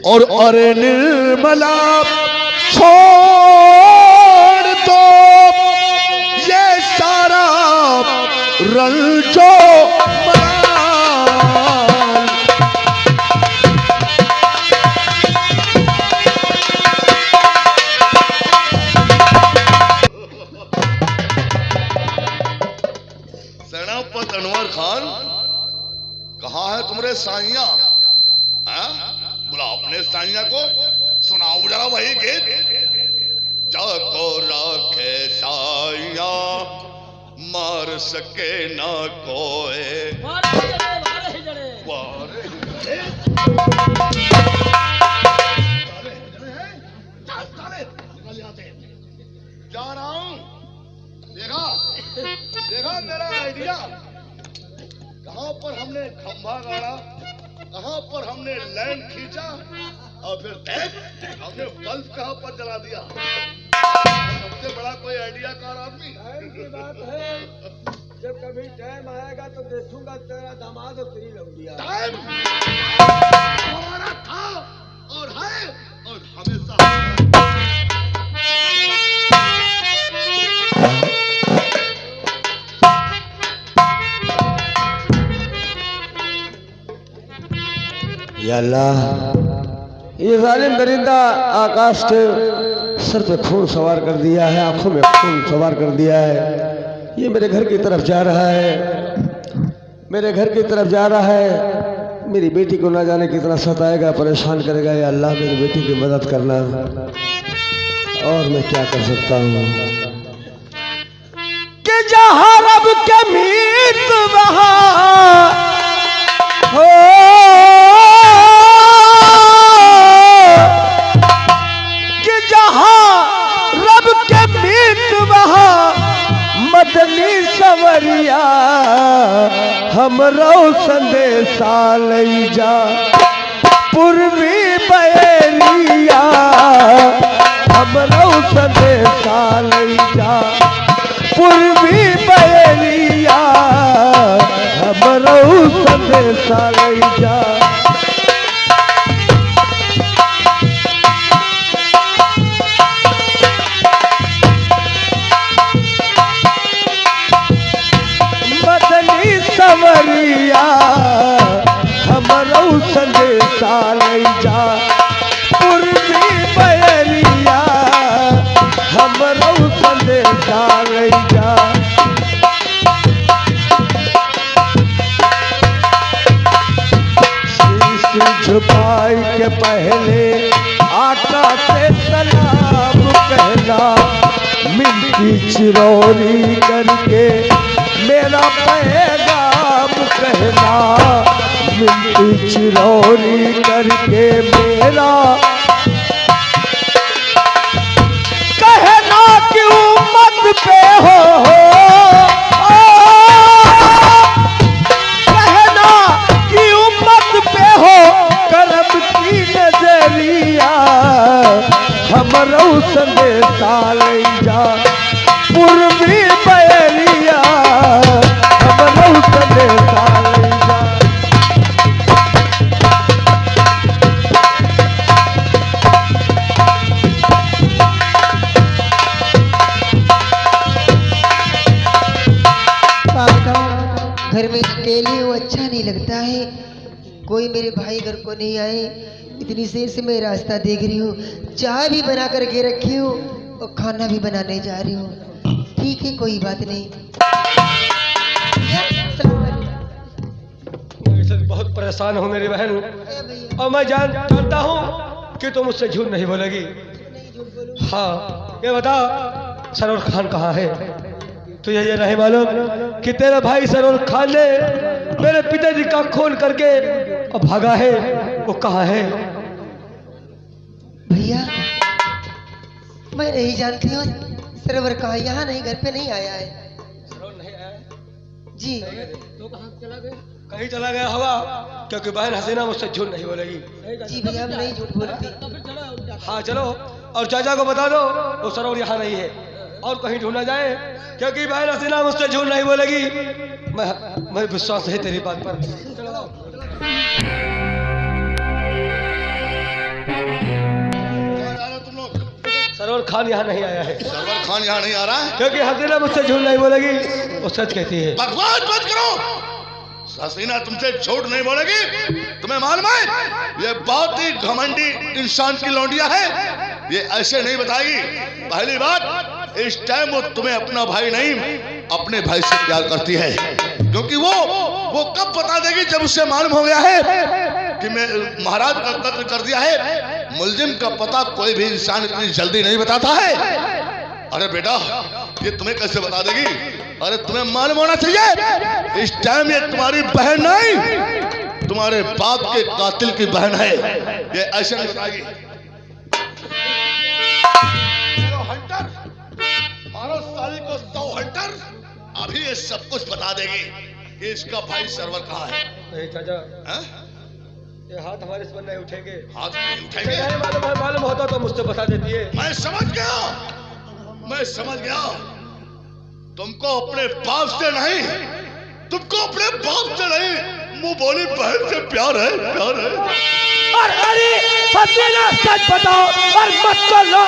और अरे निर्मला छोड़ दो ये सारा रंजो सेनापति अनवर खान, कहाँ है तुम्हारे साइया? बुला अपने साइया को, सुनाओ जरा वही गीत। जाको राखे साइया मार सके ना कोई। जा रहा हूं, देखा देखा मेरा आइडिया, कहां पर हमने खंभा गाड़ा, कहां पर हमने लाइन खींचा, और फिर देख हमने बल्ब कहां पर जला दिया। सबसे बड़ा कोई आइडियाकार आदमी। की बात है, जब कभी टाइम आएगा तो देखूंगा तेरा दामाद और तेरी लौंडिया। टाइम हमारा था और है और हमेशा। या अल्लाह, ये जालिम दरिंदा आकाश के सर पे खून सवार कर दिया है, आंखों में खून सवार कर दिया है। ये मेरे घर की तरफ जा रहा है, मेरे घर की तरफ जा रहा है। मेरी बेटी को ना जाने कितना सताएगा, परेशान करेगा। या अल्लाह, मेरी बेटी की मदद करना। और मैं क्या कर सकता हूँ कि जहाँ रब के मीत वहाँ हो, मदनी सवरिया हमरो संदेशा लई जा, पूर्वी बयरिया हमरो संदेशा लई जा, पूर्वी बयरिया हमरो संदेशा लई जा। सवरिया हमरो संदेशा लई जा, पूर्वी बयरिया हमरो संदेशा लई जा। शीश झुकाई के पहले आका से सलाम कहना, मिलती चिरौरी करके मेरा पैगाम कहना, मिलती चिरौरी करके मेरा कहना कि उम्मत पे हो, कहना कि उम्मत पे हो करम की नजरिया, हमरो संदेशा लई जा, पूर्वी बयरिया हमरो संदेशा लई जा। घर में अकेले वो अच्छा नहीं लगता है, कोई मेरे भाई घर को नहीं आए। इतनी देर से मैं रास्ता देख रही हूँ, चाय भी बना करके रखी हूँ और खाना भी बनाने जा रही हूँ। ठीक है, कोई बात नहीं। बहुत परेशान हो मेरी बहन, और मैं जानता हूँ कि तुम मुझसे झूठ नहीं बोलेगी। हाँ, ये बता सरोवर खान कहाँ है? तुझे ये नहीं मालूम कि तेरा भाई सरोवर खान ने मेरे पिताजी का खून करके और भागा है? वो कहाँ है? भैया मैं नहीं जानती हूँ सरोवर कहाँ, यहाँ नहीं, घर पे नहीं आया है। सरोवर नहीं आया है जी। तो कहाँ चला गया? कहीं चला गया होगा, क्योंकि बहन हसीना मुझसे झूठ नहीं बोलेगी। जी भैया, हम नहीं झूठ बोलती। हाँ चलो, और चाचा को बता दो वो सरोवर यहाँ नहीं है और कहीं ढूंढा जाए, क्योंकि बहन हसीना मुझसे झूठ नहीं बोलेगी। मैं विश्वास है तेरी बात पर। कहाँ जा रहे हो तुम लोग? सरवर खान यहाँ नहीं आया है सरवर खान यहाँ नहीं आ रहा है? क्योंकि हसीना मुझसे झूठ नहीं बोलेगी, वो सच कहती है। बकवास मत करो। हसीना तुमसे झूठ नहीं बोलेगी। तुम्हें मालूम है ये बहुत ही घमंडी इंसान की लौंडिया है, ये ऐसे नहीं बताएगी। पहली बात, इस टाइम वो तुम्हें अपना भाई नहीं अपने भाई से प्यार करती है, क्योंकि वो कब बता देगी जब उसे मालूम हो गया है कि मैं महाराज का कत्ल कर दिया है। मुलजिम का पता कोई भी इंसान इतनी जल्दी नहीं बताता है। अरे बेटा, ये तुम्हें कैसे बता देगी? अरे तुम्हें मालूम होना चाहिए इस टाइम ये तुम्हारी बहन नहीं, तुम्हारे बाप के कातिल की बहन है। ये ऐसे नहीं बताएगी। हंटर मारो साली को 100 हंटर, अभी ये सब कुछ बता देगी कि इसका भाई सरवर कहाँ है। नहीं चाचा, हा? ये हाथ हमारे इस पर नहीं उठेंगे। हाथ नहीं उठेंगे? नहीं मालूम होता तो मुझसे बता देती है। मैं समझ गया। तुमको अपने बाप से नहीं, मुंह बोली बहन से प्यार है। और अरे हसीना सच बताओ और मत करो।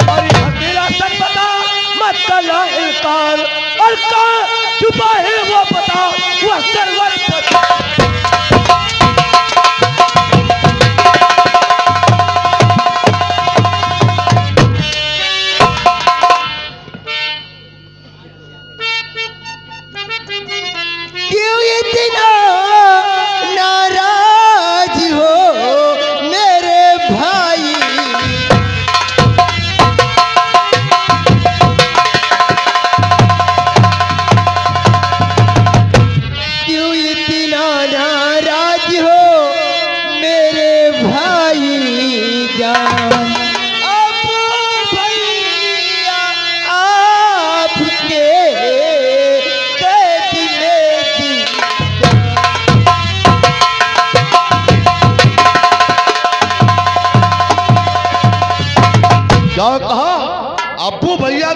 अरे हसीना सच बताओ, मत करो इनकार। और कहाँ छुपा है वो बताओ, वो सरवर बताओ। क्या कहा? अब्बू भैया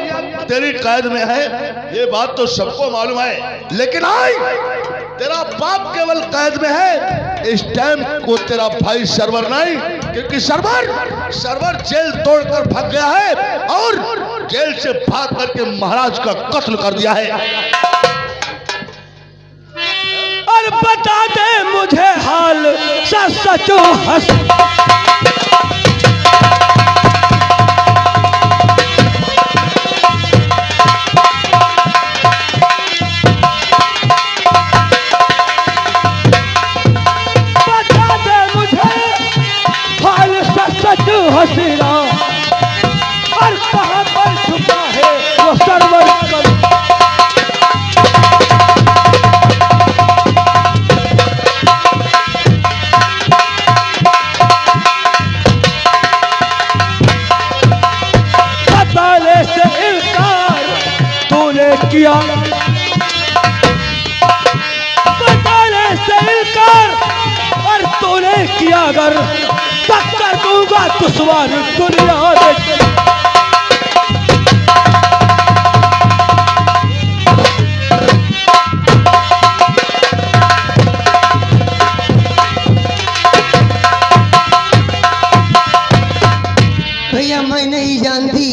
तेरी कैद में है, ये बात तो सबको मालूम है, लेकिन आई तेरा बाप केवल कैद में है। इस टाइम को तेरा भाई सरवर नहीं, क्योंकि सरवर जेल तोड़कर भाग गया है और जेल से भाग करके महाराज का कत्ल कर दिया है। और बता दे मुझे हाल सच हंस। हसीना और कहां पर छुपा है वो सरवर का। बताने से इनकार तूने किया, बताने से इनकार और तूने किया अगर कर दूंगा दुश्मन दुनिया में। भैया मैं नहीं जानती,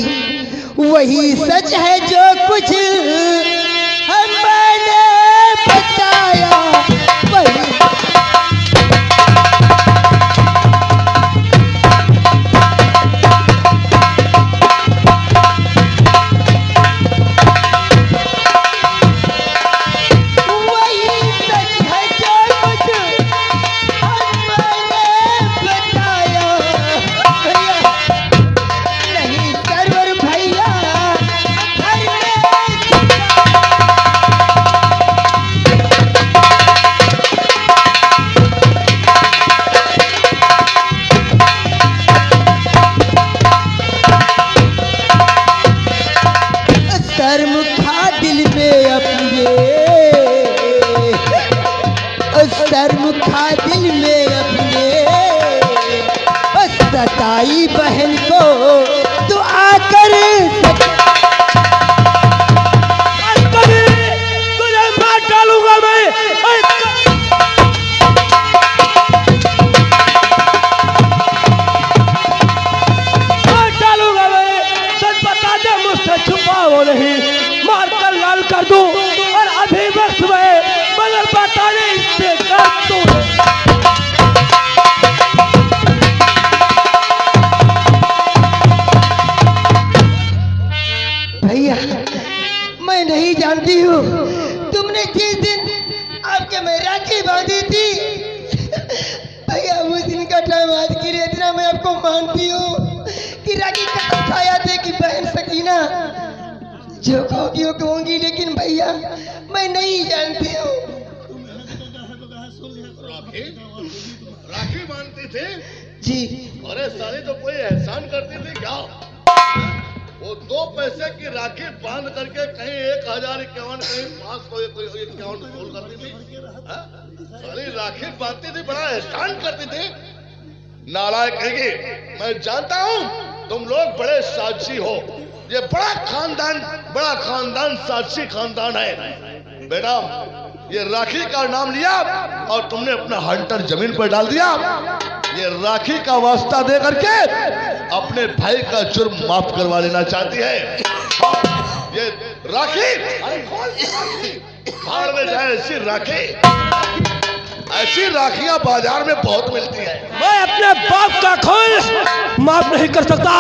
वही सच है जो कुछ मैंने बताया। वही दिल में अपने सताई बहन को दुआ कर। तुझे मार डालू जिस दिन आपके मैं राखी बांधी थी भैया, उस दिन का टाइम आज की रेत ना मैं आपको मानती हूँ कि राखी कसम खाया थे कि बहन सकीना जो कहोगी वो कहूंगी, लेकिन भैया मैं नहीं जानती हूँ। राखी राखी बांधती थी जी। अरे साली तो कोई एहसान करती थी क्या? वो 2 पैसे की राखी बांध करके कहीं 1051 कहीं 551 खोल करती थी। हाँ? साली राखी बांधती थी, बड़ा एहसान करती थी। नालायक कहेगी, मैं जानता हूँ तुम लोग बड़े साक्षी हो, ये बड़ा खानदान साक्षी खानदान है। बेटा ये राखी का नाम लिया और तुमने अपना हंटर जमीन पर डाल दिया। ये राखी का वास्ता दे करके अपने भाई का जुर्म माफ करवा लेना चाहती है। ये राखी भाड़ में जाए ऐसी राखियां बाजार में बहुत मिलती है। मैं अपने बाप का खून माफ नहीं कर सकता,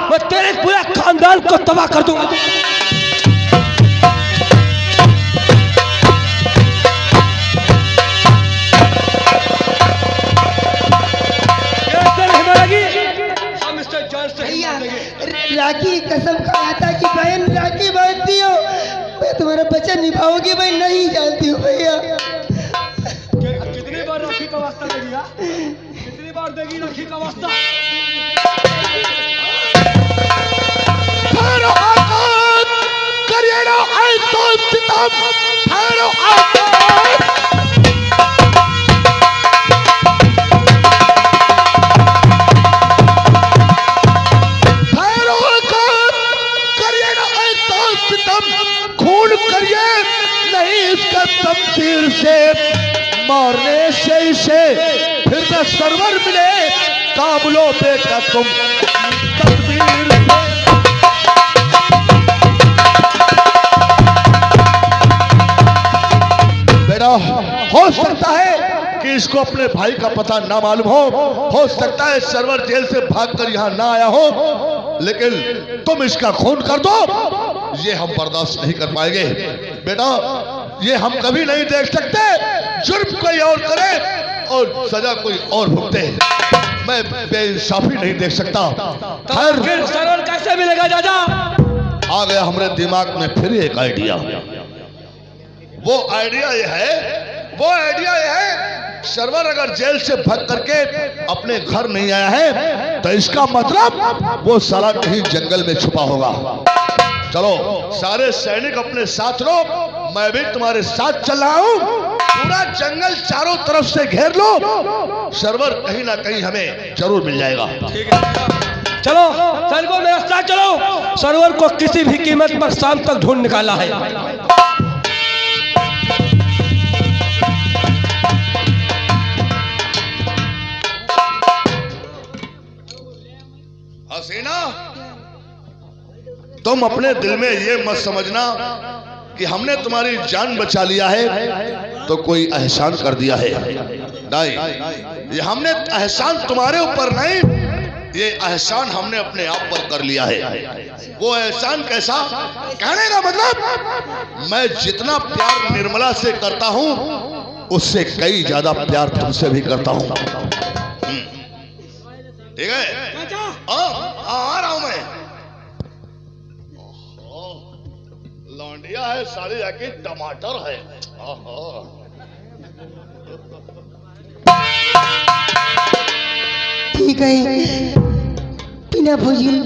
मैं तेरे पूरे खानदान को तबाह कर दूंगा। भैया राखी कसम खाया था कि बहन राखी बांधती हो, मैं तुम्हारा वचन निभाऊंगी। मैं नहीं जानती हूँ भैया। कितनी बार राखी का वास्ता देगी? कितनी बार देगी राखी का वास्ता? खून करिए नहीं इसका तमतीर से, मारने से इसे फिर न सरवर मिले, काबुलो बेटा तुम तकदीर से। बेटा हो सकता है कि इसको अपने भाई का पता ना मालूम हो सकता है सरवर जेल से भागकर यहाँ ना आया हो, लेकिन तुम इसका खून कर दो, ये हम बर्दाश्त नहीं कर पाएंगे। बेटा ये हम कभी नहीं देख सकते जुर्म कोई और करे और सजा कोई और भुगते। मैं बेइंसाफी नहीं देख सकता। फिर सरवर कैसे मिलेगा चाचा? आ गया हमारे दिमाग में फिर एक आइडिया। वो आइडिया ये है सरवर अगर जेल से भाग करके अपने घर नहीं आया है तो इसका मतलब वो साला कहीं जंगल में छुपा होगा। चलो सारे सैनिक अपने साथ लो, मैं भी तुम्हारे साथ चल रहा हूँ। पूरा जंगल चारों तरफ से घेर लो, सरवर कहीं ना कहीं हमें जरूर मिल जाएगा। ठीक है चलो सैनिकों मेरे साथ चलो, सरवर को किसी भी कीमत पर शाम तक ढूंढ निकाला है। हसीना तुम अपने दिल में ये मत समझना कि हमने तुम्हारी जान बचा लिया है तो कोई एहसान कर दिया है। नहीं, ये हमने एहसान तुम्हारे ऊपर नहीं, ये एहसान हमने अपने आप पर कर लिया है। वो एहसान कैसा? कहने का मतलब मैं जितना प्यार निर्मला से करता हूँ उससे कई ज्यादा प्यार तुमसे भी करता हूँ। ठीक है? आ रहा हूं मैं। लौंडिया है साली जाके टमाटर है। ठीक है बिना फजूल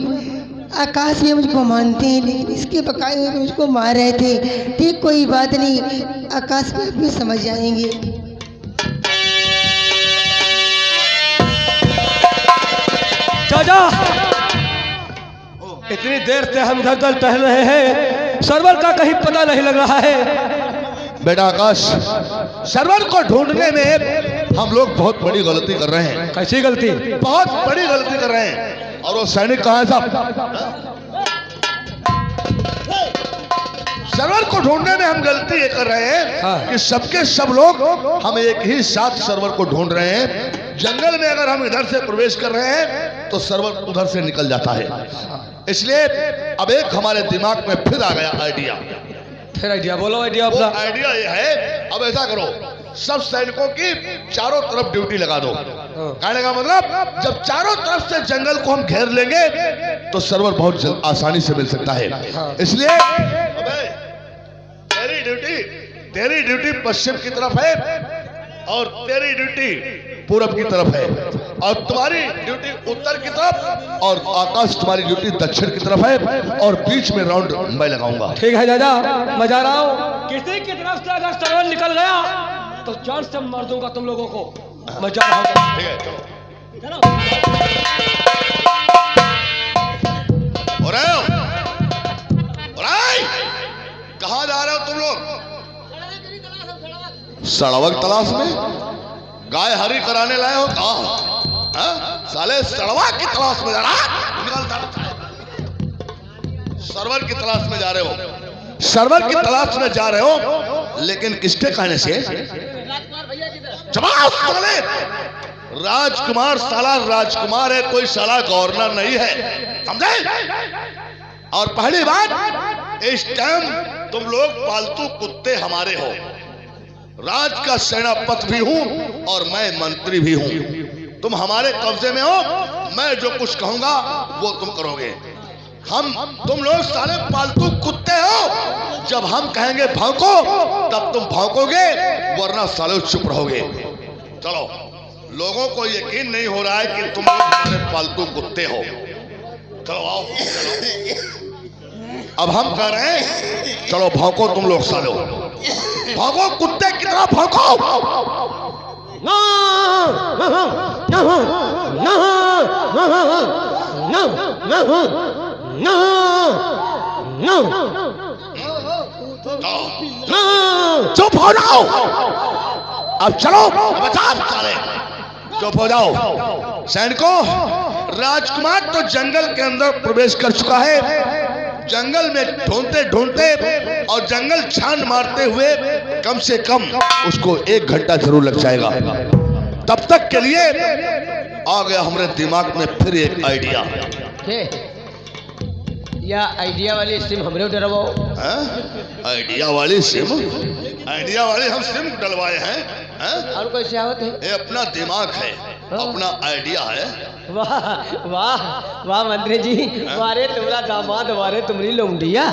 आकाश में मुझको मानते हैं, लेकिन इसके बकाए हुए मुझको मार रहे थे। ठीक कोई बात नहीं, आकाश में भी समझ जाएंगे। चाचा इतनी देर से हम इधर उधर टहल रहे हैं, सरवर का कहीं पता नहीं लग रहा है। बेटा आकाश, सरवर को ढूंढने में हम लोग बहुत बड़ी गलती कर रहे हैं। कैसी गलती? बहुत बड़ी गलती कर रहे हैं। और वो सैनिक कहाँ है साहब? सरवर को ढूंढने में हम गलती ये कर रहे हैं कि सबके सब लोग हम एक ही साथ सरवर को ढूंढ रहे हैं। जंगल में अगर हम इधर से प्रवेश कर रहे हैं तो सरवर उधर से निकल जाता है। इसलिए अब एक हमारे दिमाग में फिर आ गया आइडिया। फिर आइडिया बोलो, आइडिया वो अपना। आइडिया ये है, अब ऐसा करो, सब सैनिकों की चारों तरफ ड्यूटी लगा दो। कहने का मतलब, जब चारों तरफ से जंगल को हम घेर लेंगे तो सर्वर बहुत आसानी से मिल सकता है। इसलिए अबे, तेरी ड्यूटी पश्चिम की तरफ है और तेरी ड्यूटी पूरब की तरफ है, और तुम्हारी ड्यूटी उत्तर की तरफ, और आकाश तुम्हारी ड्यूटी दक्षिण की तरफ है, और बीच में राउंड मैं लगाऊंगा। ठीक है दादा, मैं जा रहा हूँ। किसी की तरफ से अगर सरवन निकल गया तो जान से मार दूंगा तुम लोगों को। मैं जा रहा हूँ। ठीक है, चलो। चलो। कहाँ जा रहे हो तुम लोग? सड़वक तलाश में? गाय हरी कराने लाए हो कहा? साले सड़वा की तलाश में जा रहा? सर्वर की तलाश में जा रहे हो? सर्वर की तलाश में जा रहे हो, लेकिन किसके कहने से? जवाब साले, राजकुमार साला राजकुमार है, कोई साला गवर्नर नहीं है, समझे? और पहली बात, इस टाइम तुम लोग पालतू कुत्ते हमारे हो। राज का सेनापति भी हूं और मैं मंत्री भी हूं। तुम हमारे कब्जे में हो, मैं जो कुछ कहूंगा वो तुम करोगे। तुम लोग साले पालतू कुत्ते हो। जब हम कहेंगे भौंको तब तुम भौंकोगे, वरना साले चुप रहोगे। चलो, लोगों को यकीन नहीं हो रहा है कि तुम लोग हमारे पालतू कुत्ते हो। चलो आओ, अब हम कह रहे हैं, चलो भौंको तुम लोग सालो, भौंको कुत्ते की तरह भौंको। चुप हो जाओ, अब चलो, बचाओ साले, चुप हो जाओ। सैनिकों, राजकुमार तो जंगल के अंदर प्रवेश कर चुका है। जंगल में ढूंढते ढूंढते और जंगल छान मारते हुए कम से कम उसको 1 घंटा जरूर लग जाएगा। तब तक के लिए आ गया हमारे दिमाग में फिर एक आइडिया। या आइडिया वाली सिम हमरे डरवाओ। आइडिया वाली सिम? आइडिया वाली हम सिम डलवाए हैं? और कैसे आवत है? ये अपना दिमाग है, अपना आइडिया है। वाह वाह वाह मंत्री जी, मारे तुम्हारा दामाद, मारे तुम्हारी लौंडिया।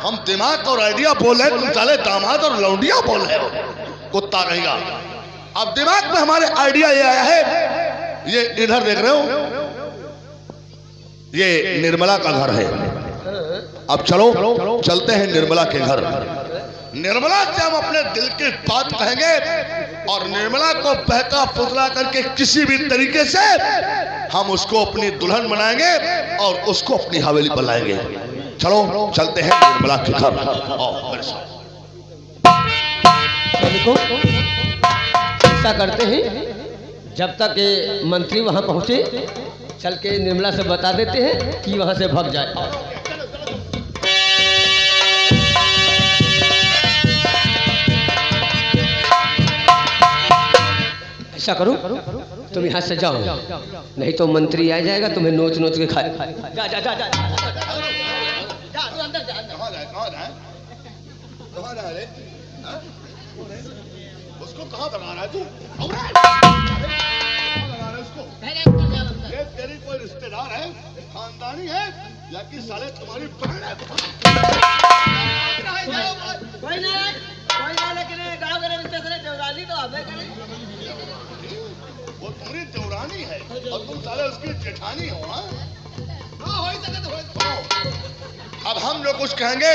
हम दिमाग और आइडिया बोल रहे हैं, तुम साले दामाद और लौंडिया बोल रहे हो, कुत्ता कहेगा। अब दिमाग में हमारे आइडिया ये आया है, ये इधर देख रहे हो, ये निर्मला का घर है। अब चलो चलते हैं निर्मला के घर। निर्मला से हम अपने दिल की बात कहेंगे और निर्मला को बहका फुसला करके किसी भी तरीके से हम उसको अपनी दुल्हन बनाएंगे और उसको अपनी हवेली पर लाएंगे। चलो चलते हैं निर्मला के घर। आओ मेरे साथ। ऐसा करते हैं, जब तक ये मंत्री वहां पहुंचे, चल के निर्मला से बता देते हैं कि वहां से भाग जाए। ऐसा करो, तुम यहाँ से जाओ, नहीं तो मंत्री आ जाएगा, तुम्हें नोच नोच के खाए। जा जा जा जा उसको कहाँ लगा रहा है तू? ये तेरी कोई रिश्तेदार है, खानदानी है, या कि साले तुम्हारी बहन है? कोई ना, लेकिन गाँव के रिश्ते से देवरानी तो हमें करें। वो तुम्हारी देवरानी है और तुम साले उसकी जेठानी हो। हाँ, हो ही सके तो अब हम लोग कुछ कहेंगे,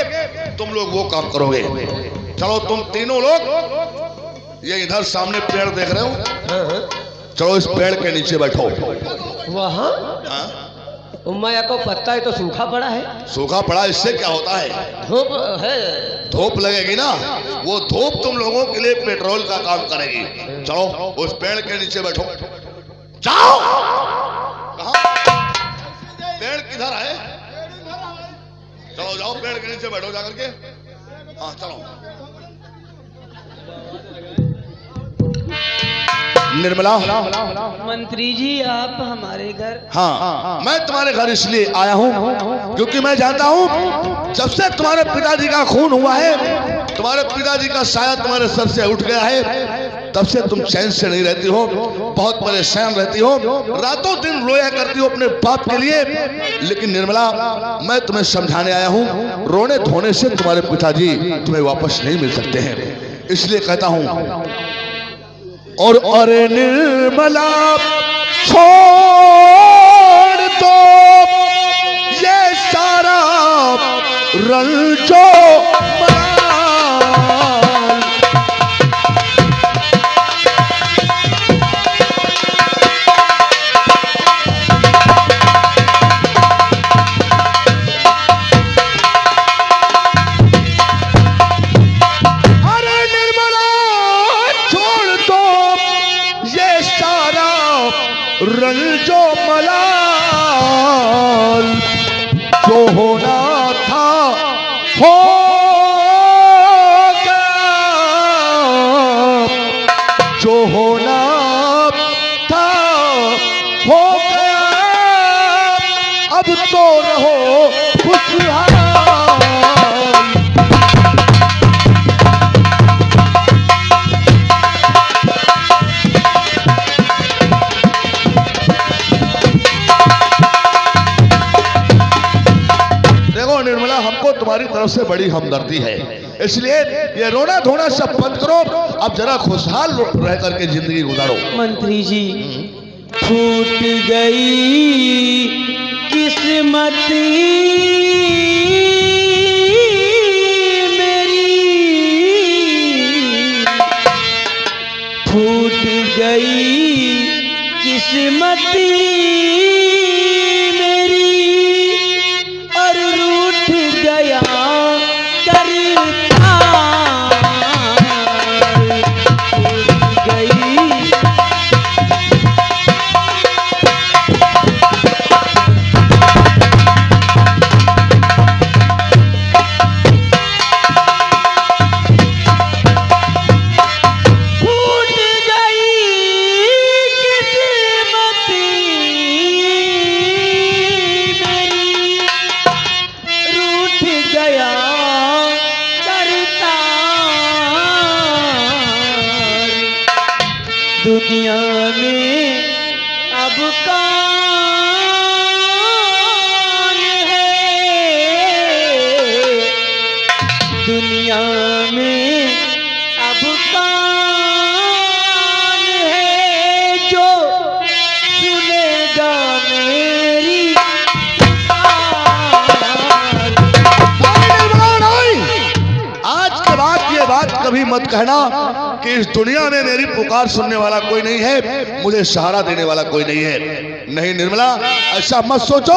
तुम लोग वो काम करोगे। चलो तुम तीनों लोग ये इधर सामने पेड़ देख रहे हो, चलो इस पेड़ के नीचे बैठो। वहाँ उम्मा को पत्ता है तो सूखा पड़ा है। सूखा पड़ा, इससे क्या होता है? धूप है, धूप लगेगी ना, वो धूप तुम लोगों के लिए पेट्रोल का काम करेगी। चलो उस पेड़ के नीचे बैठो। जाओ। कहाँ? पेड़ किधर है? चलो जाओ पेड़ के नीचे बैठो जाकर के। हाँ चलो। निर्मला, मंत्री जी आप हमारे घर। हाँ, मैं तुम्हारे घर इसलिए आया हूँ क्योंकि मैं जानता हूँ जब से तुम्हारे पिताजी का खून हुआ है, तुम्हारे पिताजी का साया तुम्हारे सर से उठ गया है, तब से तुम चैन से नहीं रहती हो, बहुत परेशान रहती हो, रातों दिन रोया करती हो अपने बाप के लिए। लेकिन निर्मला, मैं तुम्हें समझाने आया हूँ, रोने धोने से तुम्हारे पिताजी तुम्हें वापस नहीं मिल सकते हैं, इसलिए कहता हूँ। और अरे निर्मला छोड़ दो ये सारा रंजो रंजो मलाल, जो होना था हो गया, जो होना था हो गया, अब तो रहो खुशहाल। निर्मला, हमको तुम्हारी तरफ से बड़ी हमदर्दी है, इसलिए ये रोना धोना सब बंद करो, अब जरा खुशहाल रह करके जिंदगी गुजारो। मंत्री जी, फूट गई किस्मत मेरी, फूट गई किस्मत दुनिया में अब कौन है, दुनिया में अब कौन है जो सुनेगा मेरी आज के बाद ये बात कभी मत कहना कि इस दुनिया में मेरी पुकार सुनने वाला कोई नहीं है, मुझे सहारा देने वाला कोई नहीं है। नहीं निर्मला, ऐसा मत सोचो।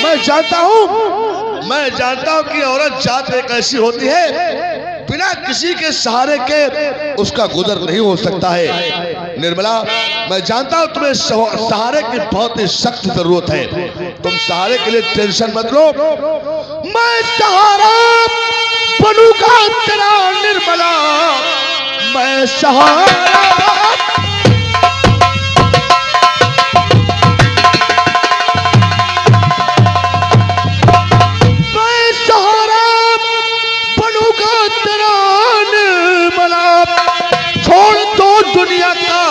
मैं जानता हूँ कि औरत जात एक ऐसी होती है, बिना किसी के सहारे के उसका गुजर नहीं हो सकता है। निर्मला, मैं जानता हूँ तुम्हें सहारे की बहुत ही सख्त जरूरत है, तुम सहारे के लिए टेंशन मत लो। मैं सहारा बनूंगा तेरा निर्मला, मैं सहारा, मैं सहारा बनूंगा तेरा निर्मला। छोड़ दो दुनिया का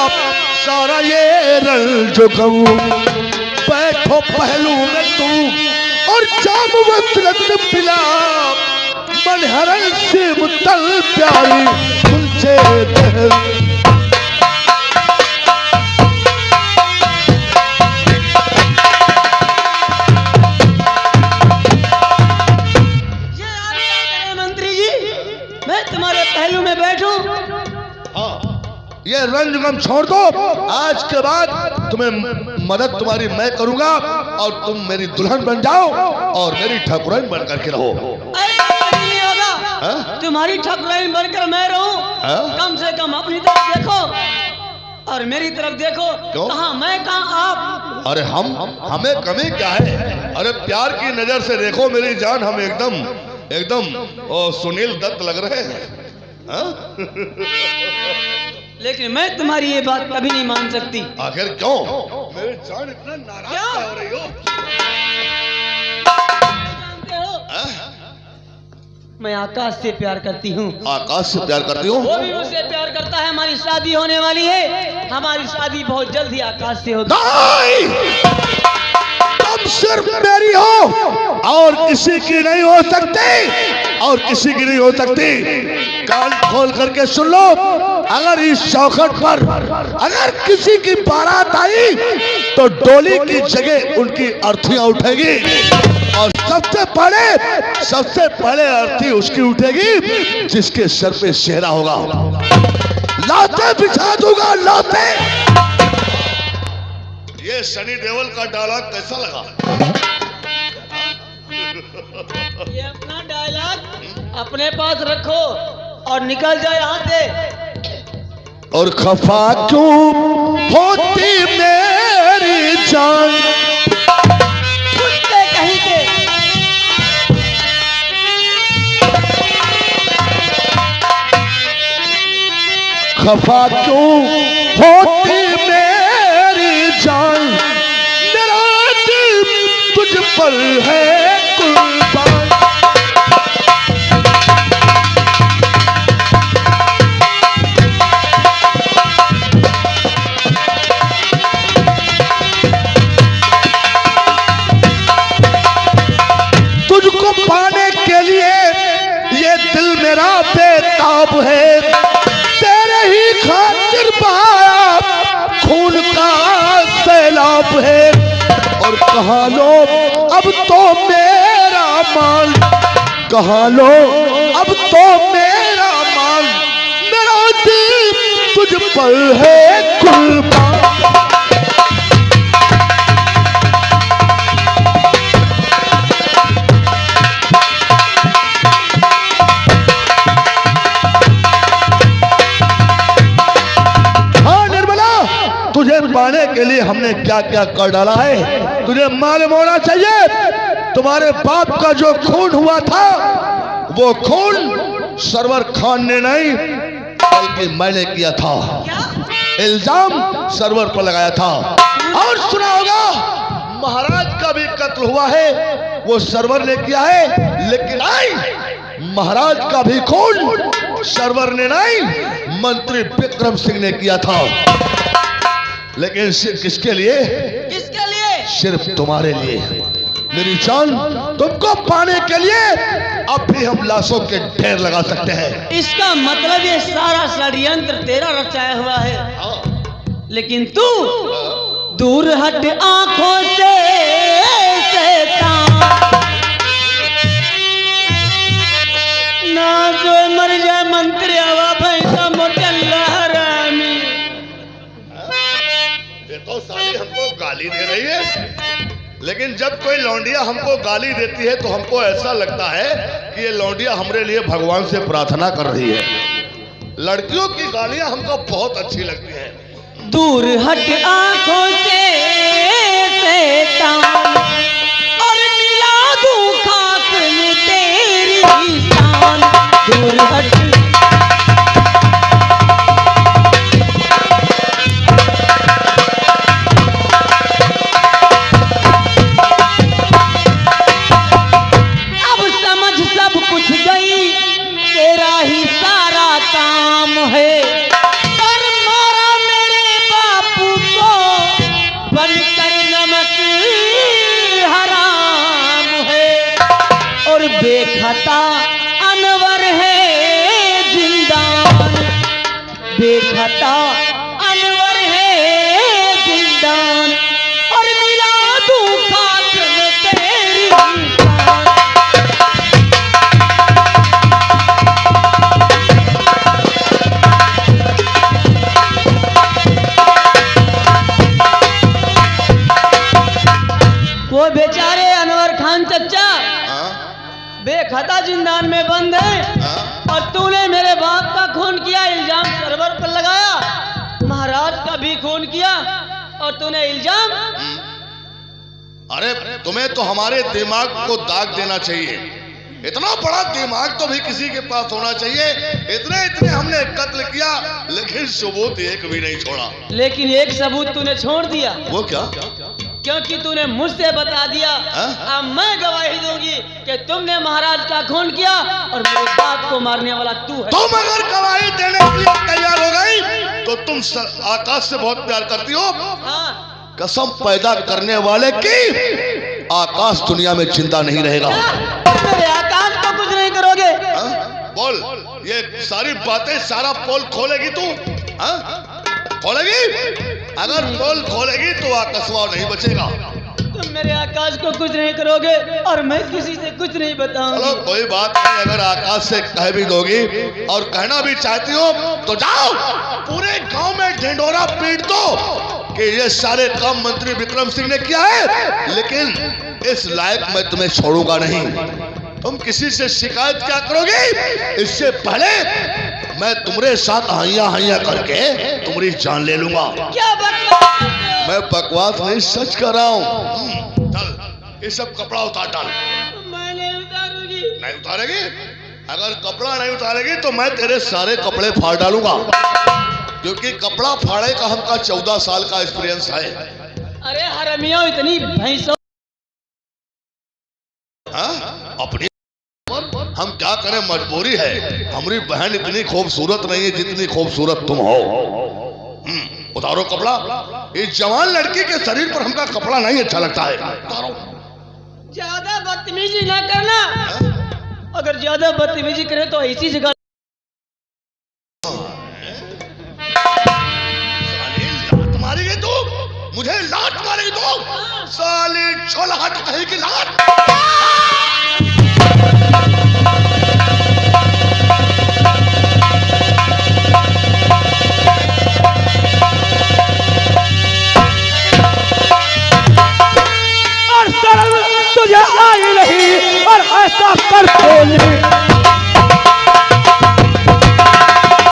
सारा ये रंज गम, बैठो पहलू में तू और जाम वक्त पिला, मनहरन से मुतल प्यारी तुझे दहल। मंत्री जी, मैं तुम्हारे पहलू में बैठूं? हाँ, ये रंज गम छोड़ दो। आज के बाद तुम्हें मदद तुम्हारी मैं करूंगा और तुम मेरी दुल्हन बन जाओ और मेरी ठाकुराइन बन करके रहो। तुम्हारी ठाकुराइन बनकर मैं रहूं? कम से कम अपनी तरफ देखो और मेरी तरफ देखो। कहाँ मैं, कहाँ आप? अरे हमें कमी क्या है? अरे प्यार की नजर से देखो मेरी जान, हम एकदम सुनील दत्त लग रहे हैं। लेकिन मैं तुम्हारी ये बात कभी नहीं मान सकती। आखिर क्यों? मेरी जान इतना नाराज क्यों? क्या हो रही हो? जानते हो, हाँ? मैं आकाश से प्यार करती हूँ, आकाश से प्यार करती हो? वो भी मुझसे प्यार करता है। हमारी शादी होने वाली है, हमारी शादी बहुत जल्द ही आकाश से होगी। नहीं, तुम सिर्फ मेरी हो और किसी की नहीं हो सकती, और किसी की नहीं हो सकती। कान खोल करके सुन लो, अगर इस चौखट पर अगर किसी की बारात आई तो डोली की जगह उनकी अर्थियां उठेगी, और सबसे पहले अर्थी उसकी उठेगी जिसके सर पे सेहरा होगा। लाते बिछा दूंगा, लाते। ये सनी देओल का डायलॉग कैसा लगा? ये अपना डायलॉग अपने पास रखो और निकल जाए यहाँ से। और खफा क्यों होती मेरी जान, कुत्ते कहीं के। खफा क्यों होती मेरी जान, मेरा दिल तुझ पर है कुर्बान। तुझको पाने के लिए ये दिल मेरा बेताब है, तेरे ही खातिर बहाया खून का सैलाब है। और कहा लो अब तो मेरा मान, कहा लो अब तो मेरा मान, मेरा दिल तुझ पर है कुर्बान। तुझे पाने के लिए हमने क्या क्या कर डाला है, तुझे मालूम होना चाहिए। तुम्हारे बाप का जो खून हुआ था, वो खून सरवर खान ने नहीं बल्कि मैंने किया था। इल्जाम सरवर पर लगाया था। और सुना होगा महाराज का भी कत्ल हुआ है, वो सरवर ने किया है। लेकिन नहीं, महाराज का भी खून सरवर ने नहीं, मंत्री विक्रम सिंह ने किया था। लेकिन सिर्फ किसके लिए? किसके लिए? सिर्फ तुम्हारे लिए। मेरी जान, तुमको पाने के लिए अब भी हम लाशों के ढेर लगा सकते हैं। इसका मतलब ये सारा षड्यंत्र तेरा रचाया हुआ है। लेकिन तू दूर हट आंखों से शैतान, ना जो मर जाए मंत्री हवा भैंसा मोटल्ला हरामी। ये तो साली हमको गाली दे रही है, लेकिन जब कोई लौंडिया हमको गाली देती है तो हमको ऐसा लगता है कि ये लौंडिया हमारे लिए भगवान से प्रार्थना कर रही है। लड़कियों की गालियां हमको बहुत अच्छी लगती हैं। दूर हट आंखों से शैतान, और मिला दूं खाक में तेरी शान। दूर हट बेखता अनवर है जिंदान, बेखता अनवर है जिंदान, और मिला दूं खाक में तेरी शान। वो बेचारे अनवर खान चचा बेखता जिंदान में बंद है, और तूने मेरे बाप का खून किया, इल्जाम सरवर पर लगाया। महाराज का भी खून किया और तूने इल्जाम। अरे तुम्हें तो हमारे दिमाग को दाग देना चाहिए। इतना बड़ा दिमाग तो भी किसी के पास होना चाहिए। इतने इतने हमने कत्ल किया लेकिन सबूत एक भी नहीं छोड़ा। लेकिन एक सबूत तूने छोड़ दिया। वो क्या? क्योंकि तूने मुझसे बता दिया। अब मैं गवाही दूंगी कि तुमने महाराज का खून किया और मेरे बाप को मारने वाला तू है। तुम अगर गवाही देने के लिए तैयार हो गई तो तुम आकाश से बहुत प्यार करती हो। हाँ। कसम पैदा करने वाले की आकाश दुनिया में जिंदा नहीं रहेगा। मेरे आकाश को कुछ नहीं करोगे। बोल, ये सारी बातें सारा पोल खोलेगी तू? खोलेगी? अगर पोल खोलेगी तो आकाशवा नहीं बचेगा। तुम मेरे आकाश को कुछ नहीं करोगे और मैं किसी से कुछ नहीं बताऊंगी। चलो कोई बात नहीं, अगर आकाश से कह भी दोगी और कहना भी चाहती हो तो जाओ पूरे गांव में ढिंढोरा पीट दो कि ये सारे काम मंत्री विक्रम सिंह ने किया है, लेकिन इस लायक मैं तुम्हें छोड़ूंगा नहीं। तुम किसी से शिकायत क्या करोगे? इससे पहले मैं तुम्हारे साथ हाइया करके तुम्हारी जान ले लूंगा। क्या बकवास? मैं बकवास नहीं, सच कर रहा हूँ। चल ये सब कपड़ा उतार डाल। मैं नहीं उतारूंगी। नहीं उतारेगी? अगर कपड़ा नहीं उतारेगी तो मैं तेरे सारे कपड़े फाड़ डालूंगा, क्योंकि कपड़ा फाड़े का हमका 14 साल का एक्सपीरियंस है। अरे हरामियों, इतनी भैंसों अपनी हम क्या करें, मजबूरी है। हमारी बहन इतनी खूबसूरत नहीं है जितनी खूबसूरत तुम हो। उतारो कपड़ा। इस जवान लड़की के शरीर पर हमका कपड़ा नहीं अच्छा लगता है। उतारो। ज्यादा बदतमीजी ना करना। अगर ज्यादा बदतमीजी करे तो ऐसी जगह लात मारेगी तू, मुझे लात मारेगी तू, साली छोलहट कहीं की लात। तुझे आई नहीं और ऐसा करते नहीं।